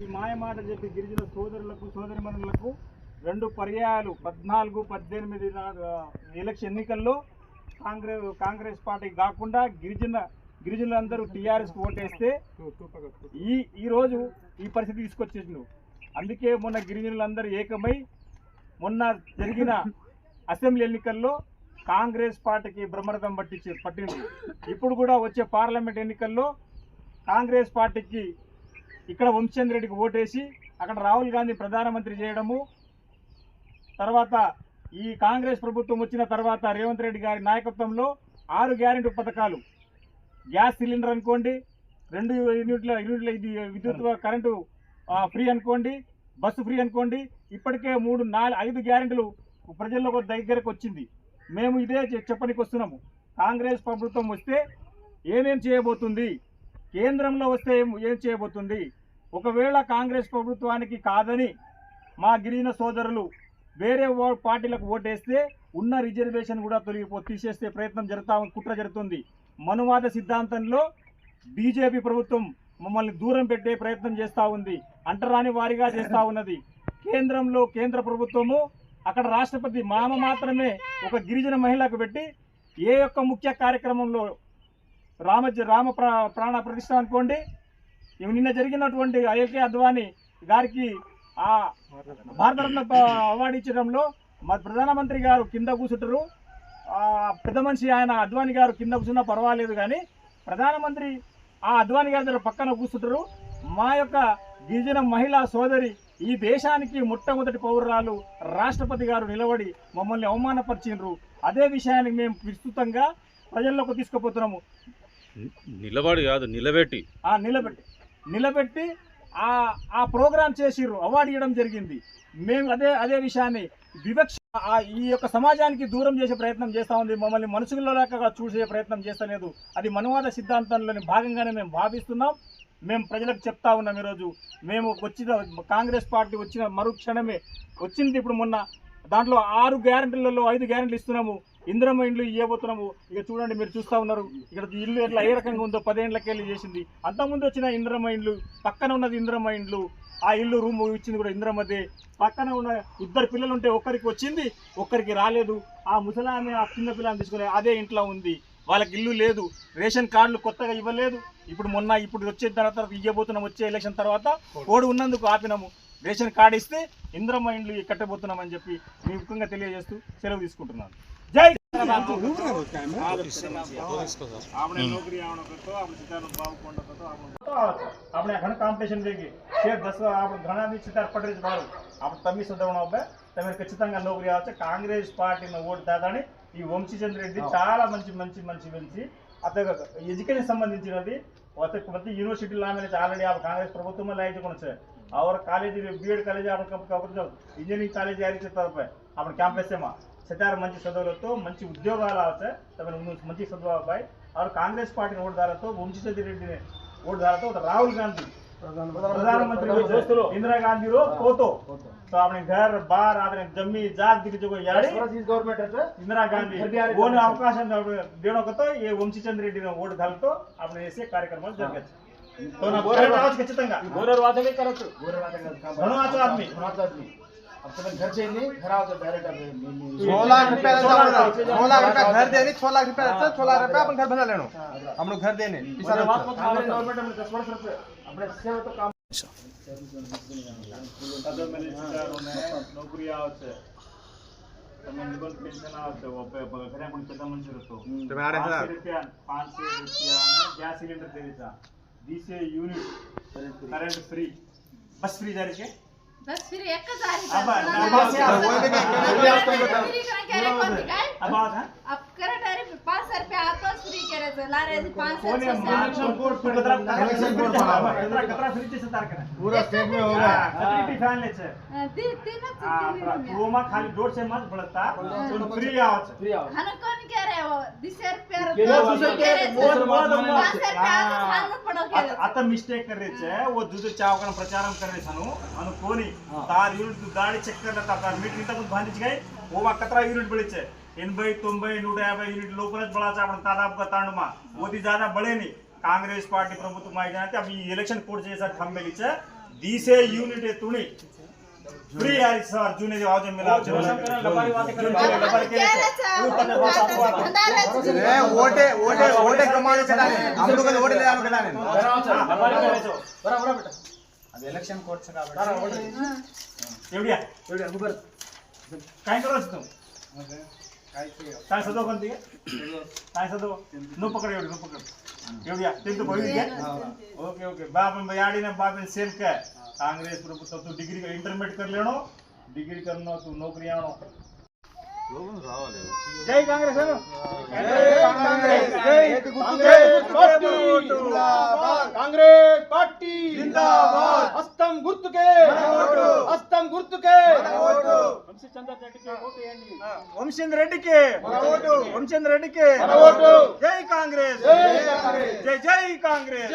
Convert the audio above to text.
ఈ మాయమాట చెప్పి గిరిజన సోదరులకు సోదరిమణులకు 2 పర్యాయాలు 14, 18 ఎలక్షన్ ఎన్నికల్లో కాంగ్రెస్ పార్టీ కాకుండా గిరిజనులందరూ టీఆర్ఎస్ ఓటేస్తే ఈ రోజు ఈ పరిస్థితి తీసుకొచ్చేసిండు. అందుకే మొన్న గిరిజనులందరూ ఏకమై మొన్న జరిగిన అసెంబ్లీ ఎన్నికల్లో కాంగ్రెస్ పార్టీకి బ్రహ్మరథం పట్టింది. ఇప్పుడు కూడా వచ్చే పార్లమెంట్ ఎన్నికల్లో కాంగ్రెస్ పార్టీకి ఇక్కడ వంశచంద్ర రెడ్డికి ఓటేసి అక్కడ రాహుల్ గాంధీ ప్రధానమంత్రి చేయడము, తర్వాత ఈ కాంగ్రెస్ ప్రభుత్వం వచ్చిన తర్వాత రేవంత్ రెడ్డి గారి నాయకత్వంలో 6 గ్యారెంటీ పథకాలు, గ్యాస్ సిలిండర్ అనుకోండి, 2 యూనిట్ల విద్యుత్ కరెంటు ఫ్రీ అనుకోండి, బస్సు ఫ్రీ అనుకోండి, ఇప్పటికే 3, 4, 5 గ్యారెంటీలు ప్రజల్లో దగ్గరకు వచ్చింది. మేము ఇదే చెప్పడానికి వస్తున్నాము. కాంగ్రెస్ ప్రభుత్వం వస్తే ఏమేం చేయబోతుంది, కేంద్రంలో వస్తే ఏం చేయబోతుంది, ఒకవేళ కాంగ్రెస్ ప్రభుత్వానికి కాదని మా గిరిజన సోదరులు వేరే పార్టీలకు ఓటేస్తే ఉన్న రిజర్వేషన్ కూడా తీసేస్తే కుట్ర జరుగుతుంది. మనువాద సిద్ధాంతంలో బీజేపీ ప్రభుత్వం మమ్మల్ని దూరం పెట్టే ప్రయత్నం చేస్తూ ఉంది, అంటరాని వారిగా చేస్తూ ఉన్నది. కేంద్రంలో కేంద్ర ప్రభుత్వము అక్కడ రాష్ట్రపతి మాత్రమే ఒక గిరిజన మహిళకు పెట్టి ఏ యొక్క ముఖ్య కార్యక్రమంలో రామ ప్రాణ ప్రతిష్ఠ అనుకోండి, నిన్న జరిగినటువంటి ఐకే అద్వానీ గారికి ఆ భారతరత్న అవార్డు ఇచ్చడంలో మా ప్రధానమంత్రి గారు కింద కూర్చుంటారు, పెద్ద మనిషి ఆయన అద్వానీ గారు కింద కూర్చున్నా పర్వాలేదు, కానీ ప్రధానమంత్రి ఆ అద్వానీ గారి దగ్గర పక్కన కూర్చుంటారు. మా యొక్క గిరిజన మహిళా సోదరి ఈ దేశానికి మొట్టమొదటి పౌరురాలు రాష్ట్రపతి గారు నిలబడి మమ్మల్ని అవమానపరిచిండ్రు. అదే విషయాన్ని మేము విస్తృతంగా ప్రజల్లోకి తీసుకుపోతున్నాము. నిలబడి కాదు, నిలబెట్టి ఆ ప్రోగ్రాం చేసిర్రు, అవార్డు ఇవ్వడం జరిగింది. మేము అదే విషయాన్ని వివక్ష ఈ యొక్క సమాజానికి దూరం చేసే ప్రయత్నం చేస్తూ ఉంది, మమ్మల్ని మనుషులలాగా చూసే ప్రయత్నం చేస్తలేదు. అది మనువాద సిద్ధాంతంలోని భాగంగానే మేము భావిస్తున్నాం. మేము ప్రజలకు చెప్తా ఉన్నాం. ఈరోజు మేము కాంగ్రెస్ పార్టీ వచ్చిన మరుక్షణమే వచ్చింది. ఇప్పుడు మొన్న దాంట్లో 6 గ్యారెంటీలలో 5 గ్యారెంటీలు ఇస్తున్నాము, ఇందిరమ్మ ఇండ్లు ఇవ్వబోతున్నాము. ఇక చూడండి, మీరు చూస్తూ ఉన్నారు ఇక్కడ ఇల్లు ఎట్లా ఏ రకంగా ఉందో 10 ఏళ్ళకెళ్ళి చేసింది. అంతకుముందు వచ్చిన ఇందిరమ్మ ఇండ్లు, పక్కన ఉన్నది ఇందిరమ్మ ఇండ్లు, ఆ ఇల్లు రూమ్ ఇచ్చింది కూడా ఇందిరమ్మదే. పక్కన ఉన్న 2 పిల్లలు ఉంటే ఒక్కరికి వచ్చింది, ఒక్కరికి రాలేదు. ఆ ముసలామె ఆ చిన్న పిల్లల్ని తీసుకుని అదే ఇంట్లో ఉంది, వాళ్ళకి ఇల్లు లేదు, రేషన్ కార్డులు కొత్తగా ఇవ్వలేదు. ఇప్పుడు వచ్చే తర్వాత ఇవ్వబోతున్నాం, వచ్చే ఎలక్షన్ తర్వాత కోడ్ ఉన్నందుకు ఆపినాము. రేషన్ కార్డు ఇస్తే ఇందిరమ్మ ఇండ్లు కట్టబోతున్నామని చెప్పి మీ ముఖ్యంగా తెలియజేస్తూ సెలవు తీసుకుంటున్నాను. జై આપણે ઘણા કોમ્પિટિશન દેગી છે 10 આપણે ઘણા બી સિતાર પટરી બાળો આપણે તમી સદવણો બે તમે ఖచ్చితంగా నౌకరీ આવશે. కాంగ్రెస్ పార్టీని ఓటు దాదాని ఈ వంశీచంద్ర రెడ్డి చాలా మంచి అతను ఎడ్యుకేషన్ సంబంధించినది ప్రతి యూనివర్సిటీలో ఆల్రెడీ కాంగ్రెస్ ప్రభుత్వం लाइट और college BEd college engineering college आपण कैंपस में सतार मंచి చదువులతో మంచి ఉద్యోగాలు आवचे तब మంచి చదువు అబ్బాయి और कांग्रेस पार्टी ఓటు దాలతో వంశీచంద్ర రెడ్డి ఓటు దాలతో राहुल गांधी प्रधानमंत्री इंदिरा गांधी रो फोटो तो अपने घर बार आपने जमी जाग दिख जो याड़ी गवर्नमेंट है इंदिरा गांधी वो अवकाश देणो कतो ये వంశీచంద్ర రెడ్డి ఓటు దాలతో अपने ऐसे कार्यक्रम जरगచ్చు. तो ना बोरर आवाज ఖచ్చితంగా बोरर वादने करొచ్చు धनवाच आदमी अब तो घर से नहीं घर आओ तो डायरेक्ट 6 लाख रुपया 6 लाख रुपया घर देने 6 लाख रुपया 6 लाख रुपया अपन घर बना लेनो हमनो घर देने गवर्नमेंट में 10 वर्ष रुपए अपने सेवा तो काम कदम में नौकरी आवছে તમે નિબંધ પેન્શન આવશે ઘરે પણ કદમ મંજૂર હતો તમે 500 રૂપિયા ગેસ સિલિન્ડર દે દીધા 20 यूनिट करंट फ्री बस फ्री जारी છે बस फिर एक का जारी अब करे तारीफ 500 रुपया आता फ्री करे ला रे 500 कनेक्शन कोड कतरा फ्री છે તાર કરે पूरा स्टेट में होगा टीटी फैन ले છે रोमा खाली डोर से मत बढ़ता तो फ्री आवत फ्री आवत हन कोन कह रहे हो 200 रुपया आता मिस्टेक कर रहे छे वो दूध चावकन प्रचारम कर रहे छनु अनु कोनी तार यूनिट गाड़ी चेक कर लेता तार मीटर तक बांधिच गई ओमा कतरा यूनिट बळे छे 80 90 150 यूनिट लोकलच बळाचा आपण तादाब तांडमा ओदी ज्यादा बळे नहीं कांग्रेस पार्टी प्रभुत्व में आई जाते अब इलेक्शन कोड जैसा थंबेली छे दिसे यूनिट है तुणी फ्री है सर जूने जो आज मिला लबारी बातें करें लबारी के वोटे वोटे वोटे कमाने के डाले हम लोग को वोटे ले आने के डाले लबारी करे तो बराबर बेटा अब इलेक्शन कोर्ट से का एवढ्या एवढ्या गुबर काय करायचं तू काय सदो कोणती काय सदो नो पकड एवढी नो पकड एवढ्या ते तो बघू घ्या ओके ओके बापन याडी ने बापन सेम काय कांग्रेस प्रभुत्व तू डिग्री इंटरमीडिएट कर लेनो डिग्री करनो तू नौकरी आणो जय कांग्रेस जय कांग्रेस जय कांग्रेस पार्टी जिंदाबाद हस्तं गुर्तुके వంశేంద్ర రెడ్డికి జై కాంగ్రెస్ జై కాంగ్రెస్